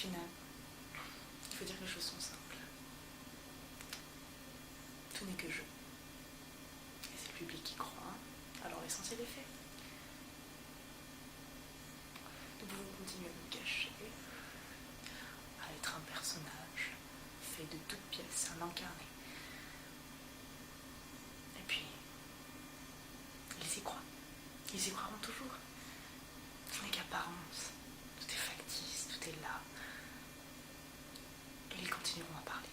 final, il faut dire que les choses sont simples. Tout n'est que jeu. Et c'est le public qui croit, alors l'essentiel est fait. Nous pouvons continuer à nous cacher, à être un personnage fait de toutes pièces, un incarné. Et puis, ils y croient. Ils y croiront toujours. Tout n'est qu'apparence. Tout est factice, tout est là. Et ils continueront à parler.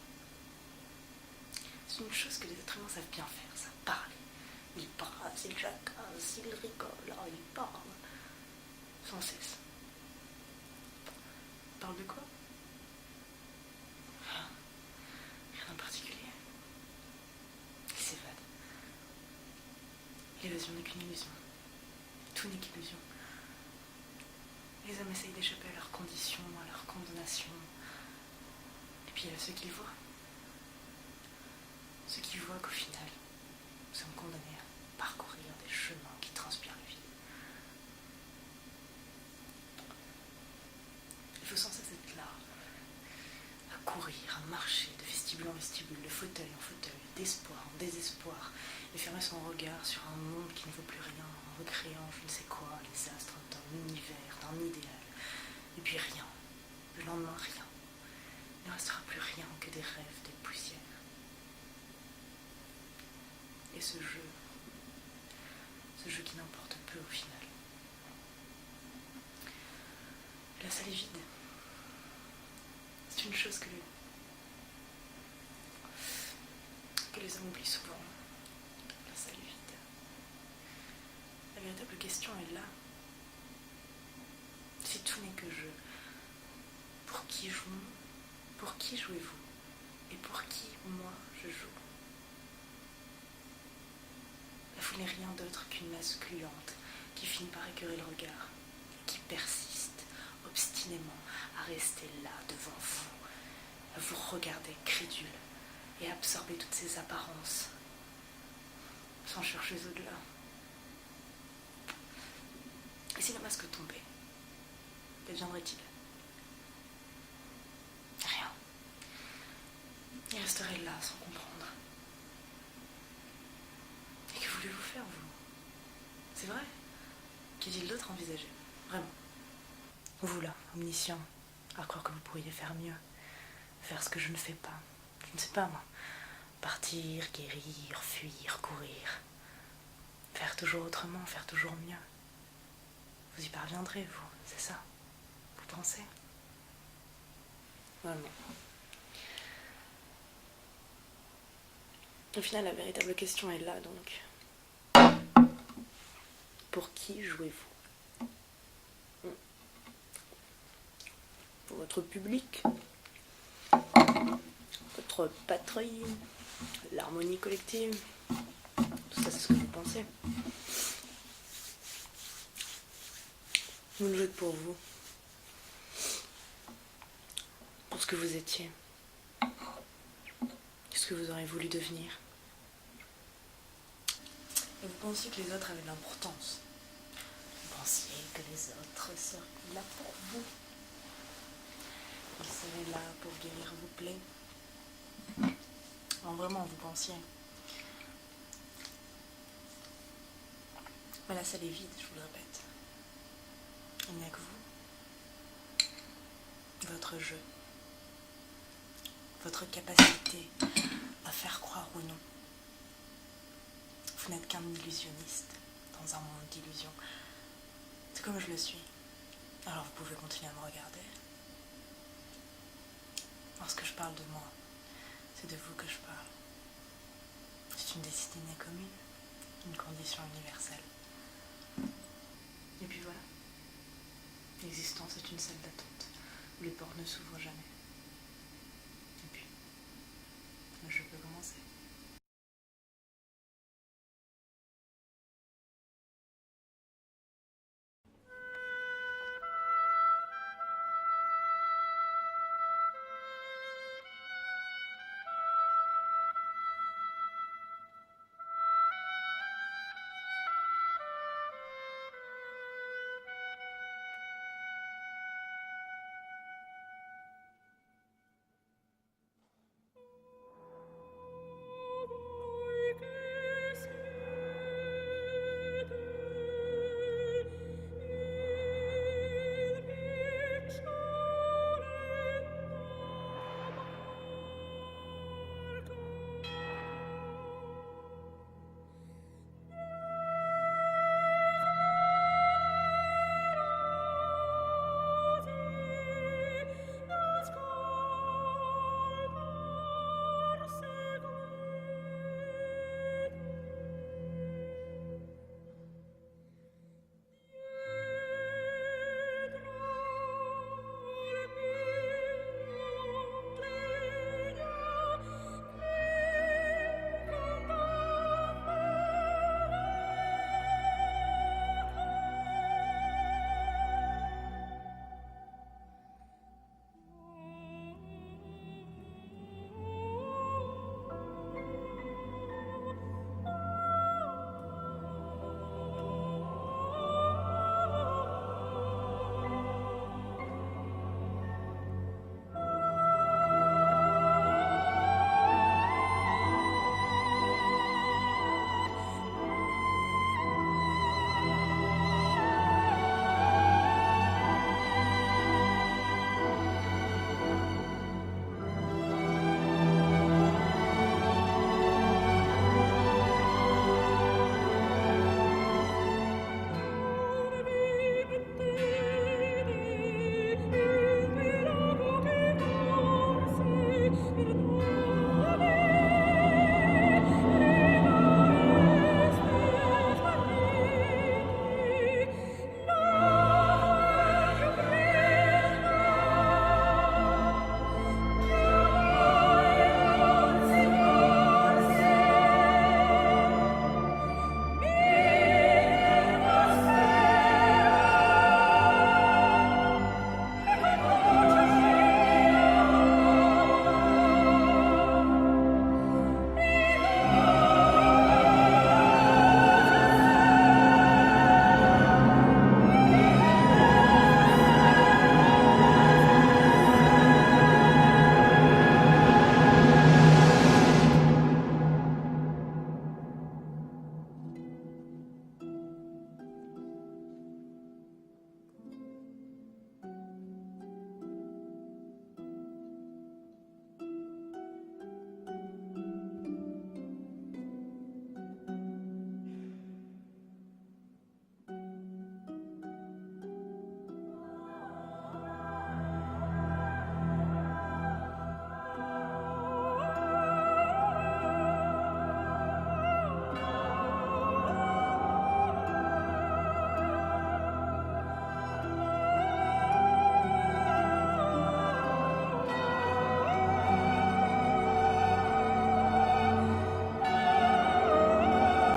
C'est une chose que les êtres humains savent bien faire, ça, parler. Ils brassent, ils jacassent, ils rigolent, ils parlent. Sans cesse. Ils parlent de quoi? Rien en particulier. Ils s'évadent. L'évasion n'est qu'une illusion. Tout n'est qu'illusion. Les hommes essayent d'échapper à leurs conditions, à leurs condamnations. Et puis il y a ceux qui le voient. Ceux qui voient qu'au final, nous sommes condamnés à parcourir des chemins qui transpirent le vide. Il faut sans cesse être là, à courir, à marcher de vestibule en vestibule, de fauteuil en fauteuil, d'espoir en désespoir, et fermer son regard sur un monde qui ne vaut plus rien, en recréant je ne sais quoi, les astres d'un univers, d'un idéal. Et puis rien, le lendemain rien. Il ne restera plus rien que des rêves, des poussières. Et ce jeu qui n'importe peu au final. La salle est vide. C'est une chose que les hommes oublient souvent. La salle est vide. La véritable question est là. Si tout n'est que jeu, pour qui jouons-nous? Pour qui jouez-vous? Et pour qui, moi, je joue? La foule n'est rien d'autre qu'une masse gluante qui finit par écœurer le regard et qui persiste obstinément à rester là devant vous, à vous regarder crédule et à absorber toutes ces apparences sans chercher au-delà. Et si le masque tombait, qu'adviendrait-il? Rien. Il resterait là sans comprendre. Et que voulez-vous faire, vous? C'est vrai? Qu'est-il d'autre envisagé? Vraiment. Vous là, omniscient, à croire que vous pourriez faire mieux, faire ce que je ne fais pas. Je ne sais pas, moi. Partir, guérir, fuir, courir. Faire toujours autrement, faire toujours mieux. Vous y parviendrez, vous, c'est ça? Vous pensez? Vraiment. Au final, la véritable question est là, donc. Pour qui jouez-vous? Pour votre public? Votre patrie? L'harmonie collective? Tout ça, c'est ce que vous pensez. Vous ne jouez que pour vous. Pour ce que vous étiez. Ce que vous auriez voulu devenir. Et vous pensiez que les autres avaient de l'importance. Vous pensiez que les autres seraient là pour vous. Ils seraient là pour guérir vos plaies. Non, vraiment, vous pensiez. Mais la salle est vide, je vous le répète. Il n'y a que vous. Votre jeu. Votre capacité à faire croire ou non. Vous n'êtes qu'un illusionniste dans un monde d'illusions. C'est comme je le suis. Alors vous pouvez continuer à me regarder. Lorsque je parle de moi, c'est de vous que je parle. C'est une destinée commune, une condition universelle. Et puis voilà. L'existence est une salle d'attente où les portes ne s'ouvrent jamais.